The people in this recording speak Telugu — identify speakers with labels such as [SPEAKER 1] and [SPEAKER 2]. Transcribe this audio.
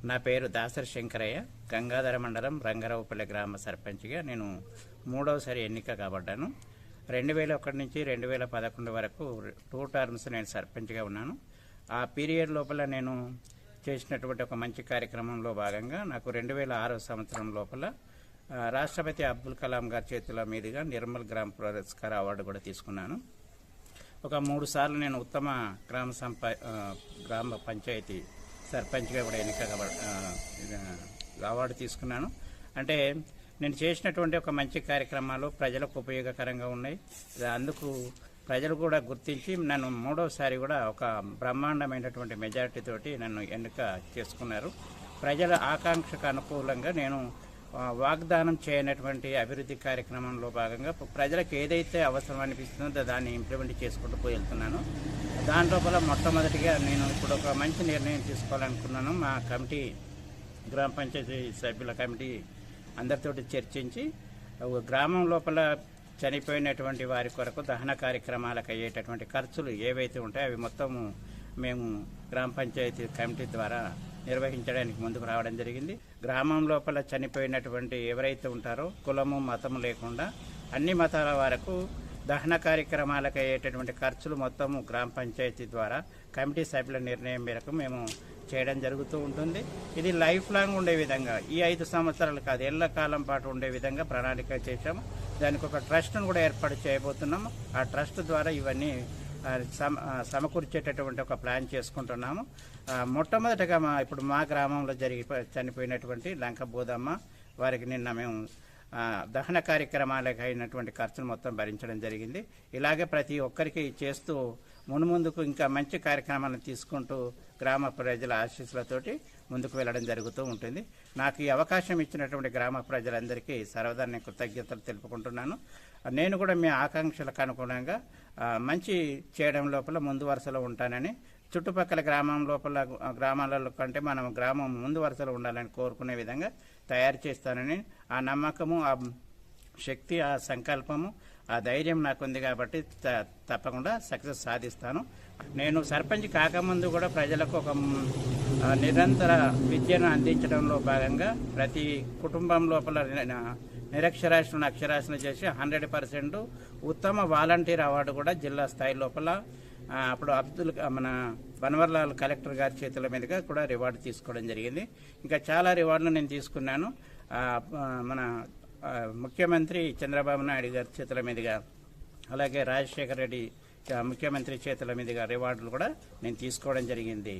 [SPEAKER 1] నా పేరు దాసరి శంకరయ్య. గంగాధర మండలం రంగారావుపల్లి గ్రామ సర్పంచ్గా నేను మూడవసారి ఎన్నిక కాబడ్డాను. 2001 నుంచి 2011 వరకు 2 టర్మ్స్ నేను సర్పంచ్గా ఉన్నాను. ఆ పీరియడ్ లోపల నేను చేసినటువంటి ఒక మంచి కార్యక్రమంలో భాగంగా నాకు 2006 సంవత్సరం లోపల రాష్ట్రపతి అబ్దుల్ కలాం గారి చేతుల మీదుగా నిర్మల్ గ్రామ పురస్కార్ అవార్డు కూడా తీసుకున్నాను. ఒక 3 సార్లు నేను ఉత్తమ గ్రామ పంచాయతీ సర్పంచ్గా కూడా ఎన్నిక అవార్డు తీసుకున్నాను. అంటే నేను చేసినటువంటి ఒక మంచి కార్యక్రమాలు ప్రజలకు ఉపయోగకరంగా ఉన్నాయి. అందుకు ప్రజలు కూడా గుర్తించి నన్ను మూడవసారి కూడా ఒక బ్రహ్మాండమైనటువంటి మెజారిటీతోటి నన్ను ఎన్నిక చేసుకున్నారు. ప్రజల ఆకాంక్షకు అనుకూలంగా నేను వాగ్దానం చేయనటువంటి అభివృద్ధి కార్యక్రమంలో భాగంగా ప్రజలకు ఏదైతే అవసరం అనిపిస్తుందో దాన్ని ఇంప్లిమెంట్ చేసుకుంటూ వెళ్తున్నాను. దాంట్లో కూడా మొట్టమొదటిగా నేను ఇప్పుడు ఒక మంచి నిర్ణయం తీసుకోవాలనుకున్నాను. మా కమిటీ గ్రామ పంచాయతీ సభ్యుల కమిటీ అందరితోటి చర్చించి గ్రామం లోపల చనిపోయినటువంటి వారి కొరకు దహన కార్యక్రమాలకు అయ్యేటటువంటి ఖర్చులు ఏవైతే ఉంటాయో అవి మొత్తము మేము గ్రామ పంచాయతీ కమిటీ ద్వారా నిర్వహించడానికి ముందుకు రావడం జరిగింది. గ్రామం లోపల చనిపోయినటువంటి ఎవరైతే ఉంటారో కులము మతము లేకుండా అన్ని మతాల వరకు దహన కార్యక్రమాలకు అయ్యేటటువంటి ఖర్చులు మొత్తము గ్రామ పంచాయతీ ద్వారా కమిటీ సభ్యుల నిర్ణయం మేరకు మేము చేయడం జరుగుతూ ఉంటుంది. ఇది లైఫ్ లాంగ్ ఉండే విధంగా ఈ 5 సంవత్సరాలు కాదు, ఏళ్ల కాలం పాటు ఉండే విధంగా ప్రణాళిక చేశాము. దానికి ఒక ట్రస్ట్ను కూడా ఏర్పాటు చేయబోతున్నాము. ఆ ట్రస్ట్ ద్వారా ఇవన్నీ సమకూర్చేటటువంటి ఒక ప్లాన్ చేసుకుంటున్నాము. మొట్టమొదటిగా ఇప్పుడు మా గ్రామంలో చనిపోయినటువంటి లంక బోధమ్మ వారికి నిన్న మేము దహన కార్యక్రమాలకు అయినటువంటి ఖర్చులు మొత్తం భరించడం జరిగింది. ఇలాగే ప్రతి ఒక్కరికి చేస్తూ మున్ముందుకు ఇంకా మంచి కార్యక్రమాలను తీసుకుంటూ గ్రామ ప్రజల ఆశీస్సులతోటి ముందుకు వెళ్ళడం జరుగుతూ ఉంటుంది. నాకు ఈ అవకాశం ఇచ్చినటువంటి గ్రామ ప్రజలందరికీ సర్వదా నేను కృతజ్ఞతలు తెలుపుకుంటున్నాను. నేను కూడా మీ ఆకాంక్షలకు అనుగుణంగా మంచి చేయడం లోపల ముందు వరుసలో ఉంటానని, చుట్టుపక్కల గ్రామాలలో కంటే మనం గ్రామం ముందు వరుసలో ఉండాలని కోరుకునే విధంగా తయారు చేస్తానని ఆ నమ్మకము, ఆ శక్తి, ఆ సంకల్పము, ఆ ధైర్యం నాకుంది కాబట్టి తప్పకుండా సక్సెస్ సాధిస్తాను. నేను సర్పంచ్ కాకముందు కూడా ప్రజలకు ఒక నిరంతర విద్యను అందించడంలో భాగంగా ప్రతి కుటుంబం లోపల నిరక్షరాస్యులను అక్షరాస్యులు చేసి 100% ఉత్తమ వాలంటీర్ అవార్డు కూడా జిల్లా స్థాయి లోపల అప్పుడు మన బన్వర్లాల్ కలెక్టర్ గారి చేతుల మీదుగా కూడా రివార్డు తీసుకోవడం జరిగింది. ఇంకా చాలా రివార్డులు నేను తీసుకున్నాను. మన ముఖ్యమంత్రి చంద్రబాబు నాయుడు గారి చేతుల మీదుగా, అలాగే రాజశేఖర రెడ్డి ముఖ్యమంత్రి చేతుల మీదుగా రివార్డులు కూడా నేను తీసుకోవడం జరిగింది.